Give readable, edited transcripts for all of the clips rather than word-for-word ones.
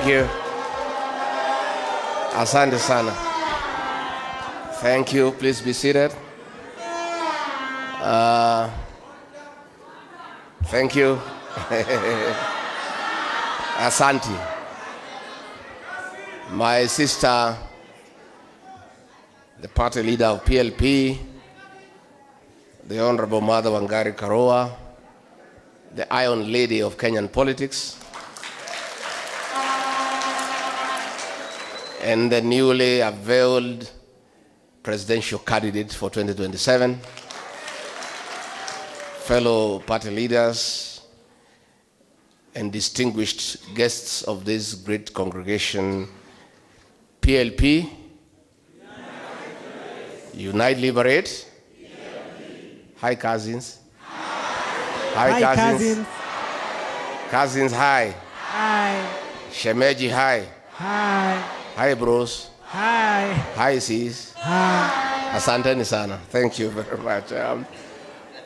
you. Asante sana. Thank you. Please be seated. Thank you. Asante. My sister, the party leader of PLP, the Honorable Mother Wangari Karua, the Iron Lady of Kenyan politics, and the newly unveiled presidential candidate for 2027, fellow party leaders, and distinguished guests of this great congregation, PLP, Unite Liberate. Hi, cousins. Hi, cousins. Cousins, hi. Hi. Shemeji, hi. Hi. Hi, bros. Hi. Hi, sis. Hi. Asanteni sana. Thank you very much.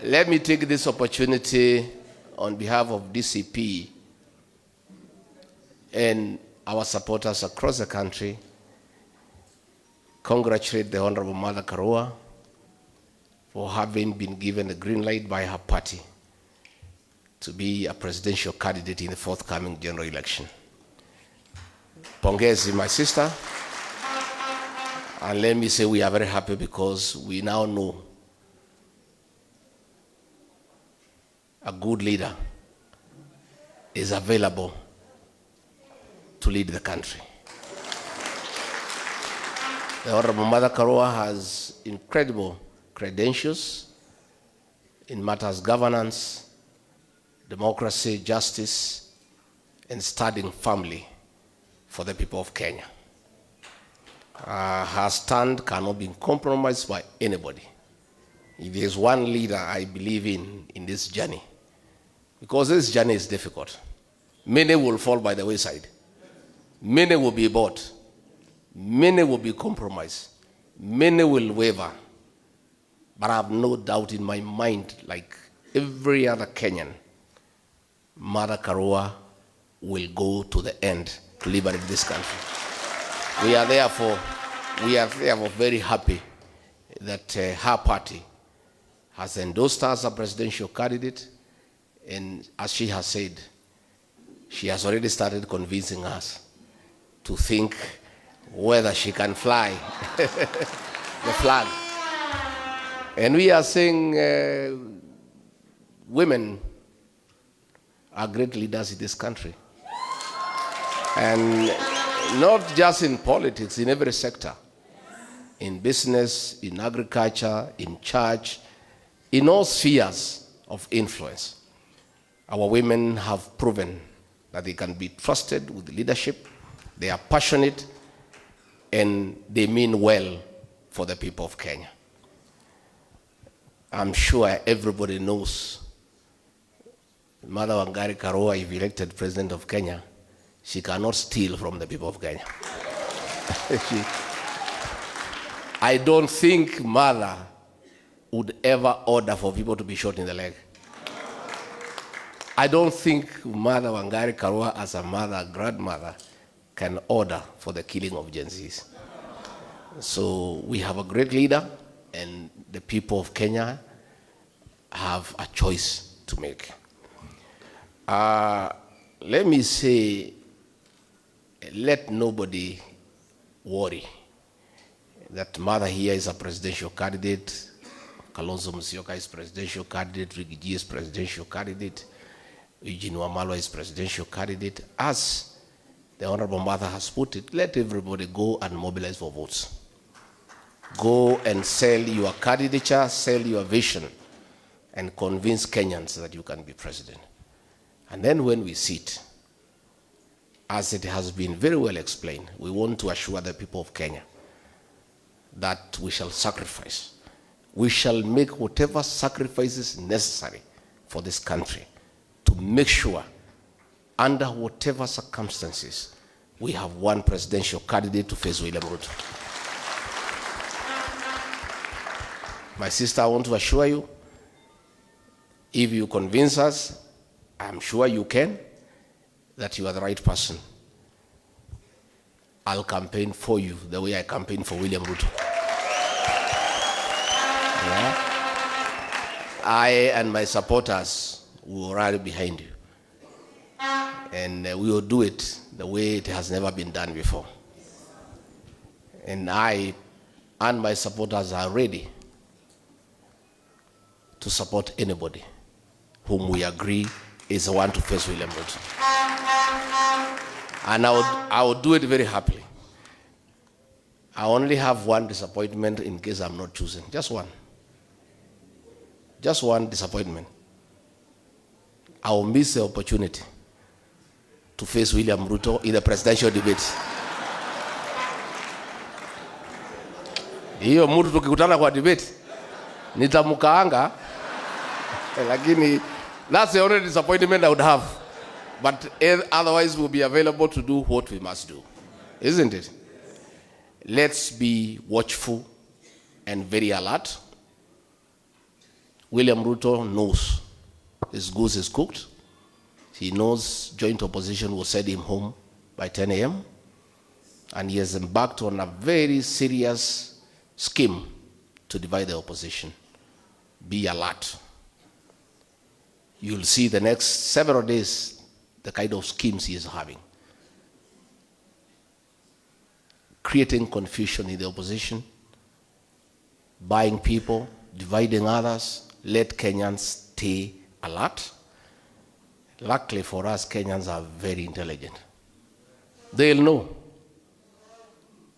Let me take this opportunity on behalf of DCP and our supporters across the country, congratulate the Honorable Mother Karua for having been given the green light by her party to be a presidential candidate in the forthcoming general election. Pongezi, my sister. And let me say we are very happy because we now know a good leader is available to lead the country. The Honorable Mother Karua has incredible credentials in matters governance, democracy, justice, and studying family for the people of Kenya. Her stand cannot be compromised by anybody. If there's one leader I believe in this journey, because this journey is difficult. Many will fall by the wayside. Many will be bought. Many will be compromised. Many will waver. But I have no doubt in my mind, like every other Kenyan, Mother Karua will go to the end to liberate this country. We are therefore very happy that her party has endorsed her as a presidential candidate, and as she has said, she has already started convincing us to think whether she can fly the flag. And we are saying women are great leaders in this country. And not just in politics, in every sector. In business, in agriculture, in church, in all spheres of influence. Our women have proven that they can be trusted with leadership. They are passionate and they mean well for the people of Kenya. I'm sure everybody knows Mother Wangari Karua, if elected president of Kenya, she cannot steal from the people of Kenya. I don't think Mother would ever order for people to be shot in the leg. I don't think Mother Wangari Karua, as a mother, grandmother, can order for the killing of Gen Zs. So we have a great leader, and the people of Kenya have a choice to make. Let me say, let nobody worry that Mother here is a presidential candidate, Kalonzo Musyoka is presidential candidate, Rigathi is presidential candidate, Eugene Wamalwa is presidential candidate. As the Honorable Mother has put it, let everybody go and mobilize for votes. Go and sell your candidature, sell your vision, and convince Kenyans that you can be president. And then when we sit, as it has been very well explained, we want to assure the people of Kenya that we shall sacrifice. We shall make whatever sacrifices necessary for this country to make sure, under whatever circumstances, we have one presidential candidate to face William Ruto. My sister, I want to assure you, if you convince us, I'm sure you can, that you are the right person I'll campaign for you the way I campaigned for William Ruto. Yeah? I and my supporters will rally behind you. And we will do it the way it has never been done before. And I and my supporters are ready to support anybody whom we agree is the one to face William Ruto. And I would do it very happily. I only have one disappointment in case I'm not chosen. Just one. Just one disappointment. I will miss the opportunity to face William Ruto in the presidential debate. Hiyo mtu tukikutana kwa debate nitamkaanga, lakini that's the only disappointment I would have. But otherwise we'll be available to do what we must do. Isn't it? Let's be watchful and very alert. William Ruto knows his goose is cooked. He knows joint opposition will send him home by 10 a.m. And he has embarked on a very serious scheme to divide the opposition. Be alert. You'll see the next several days the kind of schemes he is having. Creating confusion in the opposition, buying people, dividing others. Let Kenyans stay alert. Luckily for us, Kenyans are very intelligent. They'll know.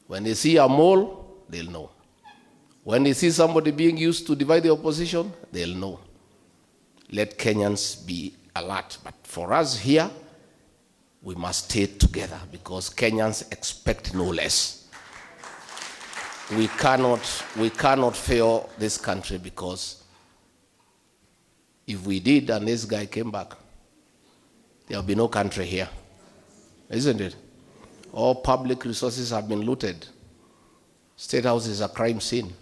When they see a mole, they'll know. When they see somebody being used to divide the opposition, they'll know. Let Kenyans be alert. But for us here, we must stay together because Kenyans expect no less. We cannot fail this country because if we did and this guy came back, there will be no country here. Isn't it? All public resources have been looted. State House is a crime scene.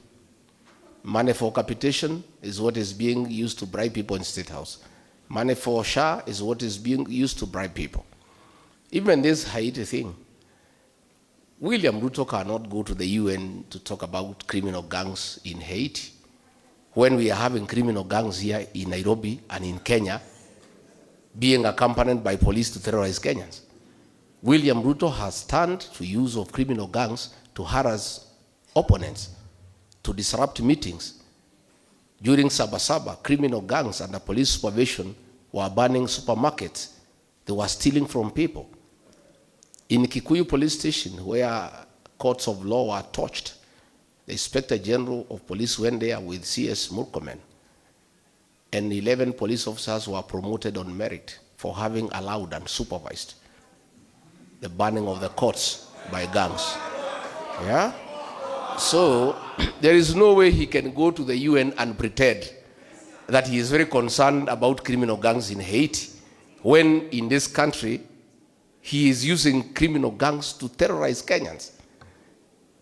Money for capitation is what is being used to bribe people in State House. Money for SHA is what is being used to bribe people. Even this Haiti thing, William Ruto cannot go to the UN to talk about criminal gangs in Haiti when we are having criminal gangs here in Nairobi and in Kenya being accompanied by police to terrorize Kenyans. William Ruto has turned to use of criminal gangs to harass opponents, to disrupt meetings. During Sabasaba, criminal gangs under police supervision were burning supermarkets. They were stealing from people. In Kikuyu police station, where courts of law were torched, the Inspector General of Police went there with CS Murkomen, and 11 police officers were promoted on merit for having allowed and supervised the burning of the courts by gangs. Yeah? So there is no way he can go to the UN and pretend that he is very concerned about criminal gangs in Haiti when in this country he is using criminal gangs to terrorize Kenyans.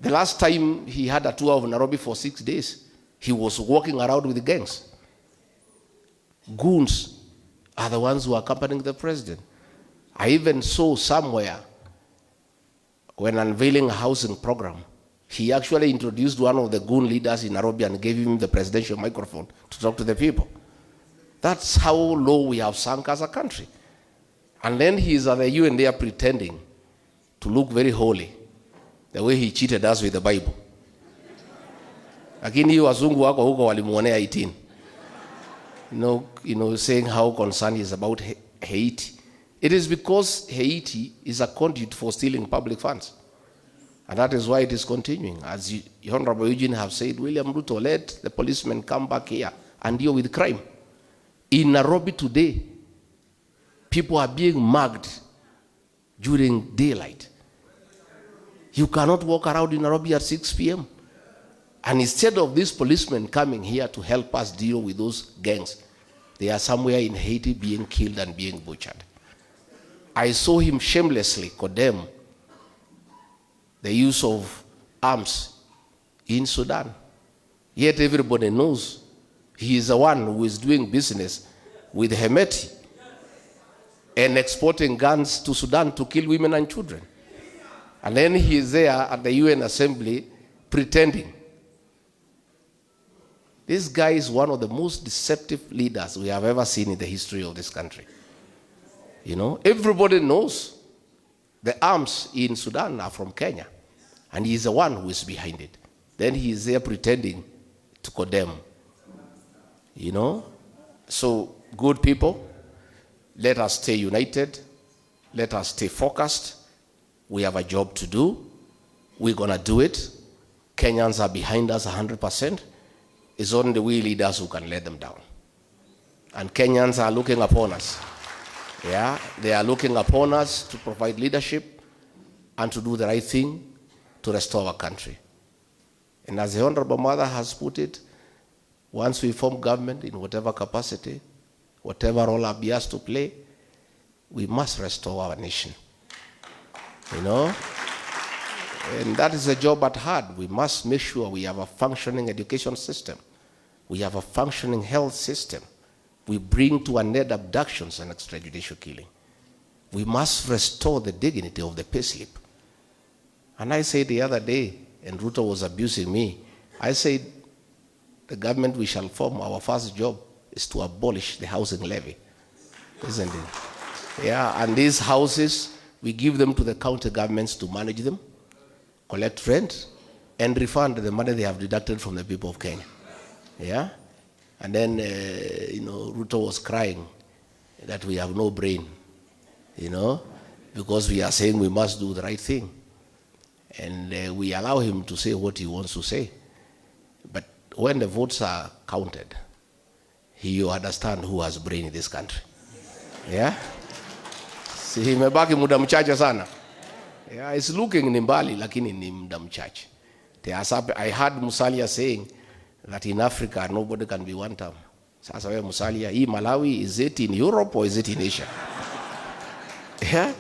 The last time he had a tour of Nairobi for 6 days, he was walking around with gangs. Goons are the ones who are accompanying the president. I even saw somewhere when unveiling a housing program, he actually introduced one of the goon leaders in Nairobi and gave him the presidential microphone to talk to the people. That's how low we have sunk as a country. And then he is at the UN there pretending to look very holy, the way he cheated us with the Bible. Lakini hiyo wazungu wako huko walimuonea 18. You know, saying how concerned he is about Haiti. It is because Haiti is a conduit for stealing public funds. And that is why it is continuing. As Honorable Eugene have said, William Ruto, let the policemen come back here and deal with crime. In Nairobi today, people are being mugged during daylight. You cannot walk around in Nairobi at 6 p.m. And instead of these policemen coming here to help us deal with those gangs, they are somewhere in Haiti being killed and being butchered. I saw him shamelessly condemn the use of arms in Sudan. Yet everybody knows he is the one who is doing business with Hemeti and exporting guns to Sudan to kill women and children. And then he is there at the UN Assembly pretending. This guy is one of the most deceptive leaders we have ever seen in the history of this country. You know, everybody knows the arms in Sudan are from Kenya, and he is the one who is behind it. Then he is there pretending to condemn. You know, so good people, let us stay united, let us stay focused. We have a job to do. We're going to do it. Kenyans are behind us 100%. It's only we leaders who can let them down. And Kenyans are looking upon us. Yeah, they are looking upon us to provide leadership and to do the right thing to restore our country. And as the Honorable Mother has put it, once we form government in whatever capacity, whatever role our bears to play, we must restore our nation. You know? And that is a job at hand. We must make sure we have a functioning education system. We have a functioning health system. We bring to an end abductions and extrajudicial killing. We must restore the dignity of the payslip. And I said the other day, and Ruto was abusing me, I said, the government we shall form, our first job is to abolish the housing levy. Isn't it? Yeah, and these houses, we give them to the county governments to manage them, collect rent, and refund the money they have deducted from the people of Kenya. Yeah? And then, you know, Ruto was crying that we have no brain, you know, because we are saying we must do the right thing. And we allow him to say what he wants to say. But when the votes are counted, you understand who has brain in this country. Yeah? Si imebaki muda mchache sana. Yeah, it's looking ni mbali lakini ni muda mchache. I heard Musalia saying that in Africa nobody can be one term. Sasa wewe Musalia, hii Malawi, is it in Europe or is it in Asia? Yeah?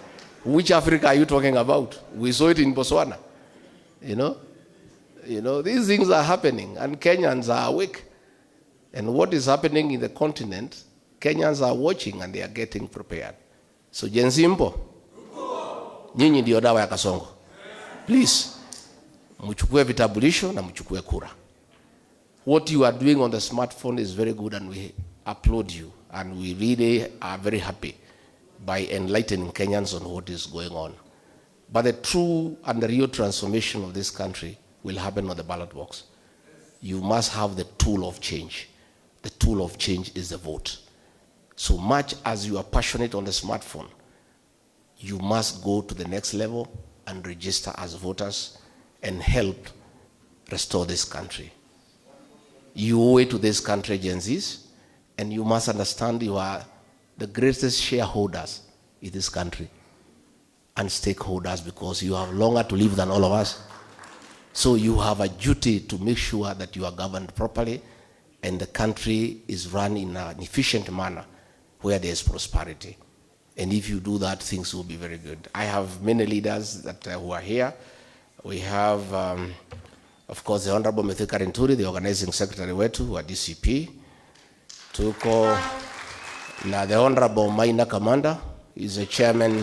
Which Africa are you talking about? We saw it in Botswana. You know, these things are happening and Kenyans are awake. And what is happening in the continent, Kenyans are watching and they are getting prepared. So Gen Z mpo, nyinyi ndio dawa ya kasongo. Please, mchukue vitambulisho na mchukue kura. What you are doing on the smartphone is very good and we applaud you. And we really are very happy by enlightening Kenyans on what is going on. But the true and the real transformation of this country will happen on the ballot box. You must have the tool of change. The tool of change is the vote. So much as you are passionate on the smartphone, you must go to the next level and register as voters and help restore this country. You owe it to this country, Gen Zs, and you must understand you are the greatest shareholders in this country and stakeholders because you have longer to live than all of us. So you have a duty to make sure that you are governed properly and the country is run in an efficient manner where there is prosperity. And if you do that, things will be very good. I have many leaders that who are here. We have, of course, the Honorable Mithika Rinturi, the organizing secretary wetu wa DCP. Tuko na the Honorable Maina Kamanda, is a chairman,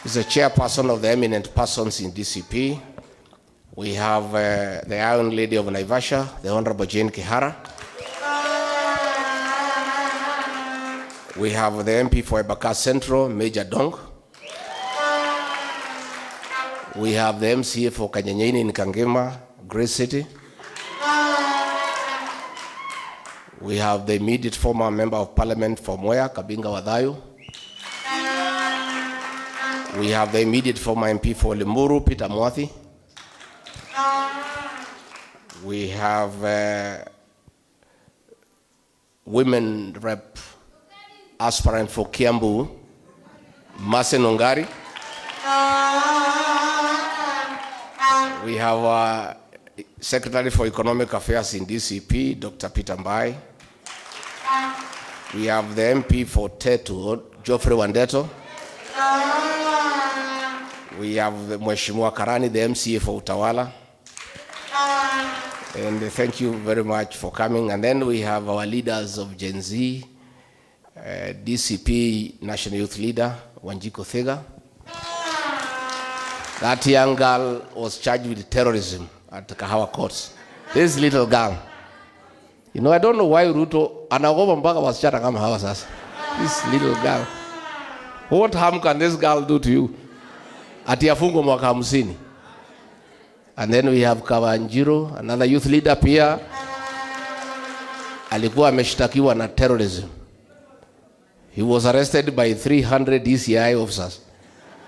is a chairperson of the eminent persons in DCP. We have the Iron Lady of Naivasha, the Honorable Jane Kihara. We have the MP for Ebaka Central, Major Dong. We have the MCA for Kanyenyeini in Kangema, Grace City. We have the immediate former member of parliament for Moya, Kabinga Wadayo. We have the immediate former MP for Limuru, Peter Mwathi. We have women rep aspirant for Kiambu, Mase Nongari. We have our Secretary for Economic Affairs in DCP, Dr. Peter Mbai. We have the MP for Tetu, Geoffrey Wandeto. We have the Mheshimiwa Karani, the MCA for Utawala. And thank you very much for coming. And then we have our leaders of Gen Z, DCP National Youth Leader, Wanjiko Thega. That young girl was charged with terrorism at Kahawa courts. This little girl. You know, I don't know why Ruto anaogopa mpaka wasichana kama hawa sasa. This little girl. What harm can this girl do to you? Ati afungwe mwaka 50. And then we have Kawanjiro, another youth leader pia. Alikuwa ameshtakiwa na terrorism. He was arrested by 300 DCI officers.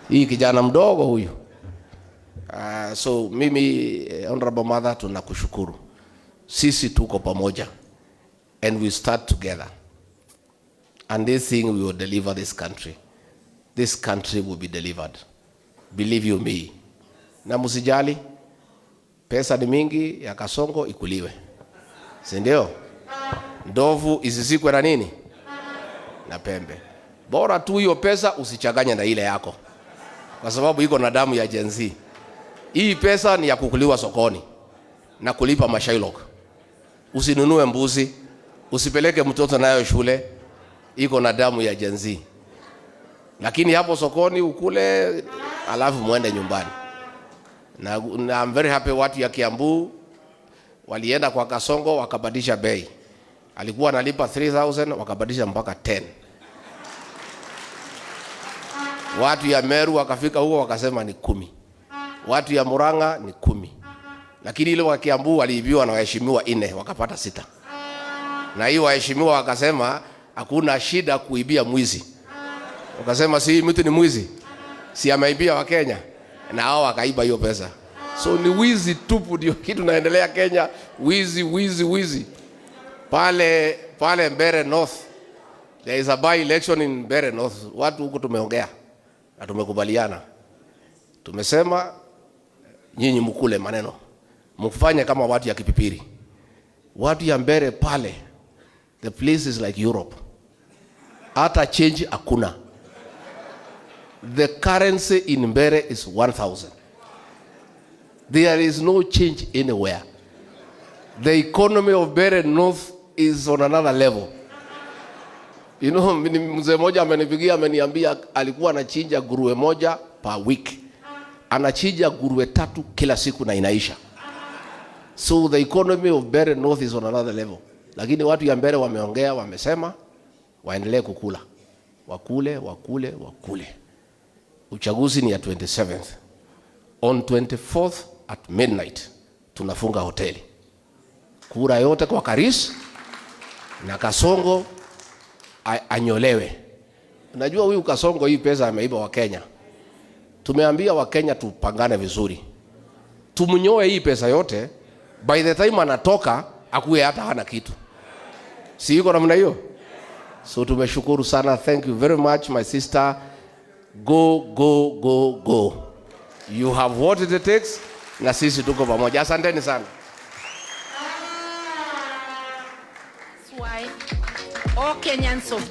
Hii kijana mdogo huyu. So mimi, Honorable Mother, tunakushukuru. Sisi tuko pamoja. And we start together. And this thing we will deliver this country. This country will be delivered. Believe you me. Na musijali, pesa ni mingi ya Kasongo ikuliwe. Si ndio? Ndovu isisikwe na nini? Na pembe. Bora tu hiyo pesa usichanganye na ile yako. Kwa sababu iko na damu ya Gen Z. Hii pesa ni ya kukuliwa sokoni na kulipa mashailok. Usinunue mbuzi, usipeleke mtoto nayo shule, iko na damu ya Gen Z. Lakini hapo sokoni ukule alafu muende nyumbani. Na I'm very happy watu ya Kiambu walienda kwa Kasongo wakabadilisha bei. Alikuwa analipa 3,000 wakabadilisha mpaka 10. Watu ya Meru wakafika huko wakasema ni 10. Watu ya Murang'a ni 10. Lakini ile wa Kiambu waliibiwa na waheshimiwa 4 wakapata 6. Na hiyo waheshimiwa wakasema hakuna shida kuibia mwizi. Wakasema si mtu ni mwizi, si ameibia wa Kenya, na hao wakaiba hiyo pesa. So ni wizi tupu ndio kitu naendelea Kenya, wizi. Pale Mbeere North, there is a by election in Mbeere North. Watu huko tumeongea na tumekubaliana. Tumesema nyinyi mkule maneno, mfanye kama watu ya Kipipiri. Watu ya Mbeere pale, the place is like Europe. Hata change hakuna. The currency in Mbeere is 1,000. There is no change anywhere. The economy of Mbeere North is on another level. You know, mzee moja amenipigia ameniambia alikuwa anachinja nguruwe moja per week. Anachinja nguruwe 3 kila siku na inaisha. So the economy of Mbeere North is on another level. Lakini watu ya Mbeere wameongea, wamesema waendelee kukula. Wakule. Uchaguzi ni ya 27th. On 24th at midnight tunafunga hoteli. Kura yote kwa Karis na Kasongo anyolewe. Unajua huyu Kasongo hii pesa ameiba wa Kenya. Tumeambia wa Kenya tupangane vizuri. Tumnyoe hii pesa yote, by the time anatoka akuwe hata hana kitu. Si yuko namna hiyo? So tumeshukuru sana. Thank you very much my sister. Go. You have what it takes. Na sisi tuko pamoja. Asanteni sana. That's why all Kenyans of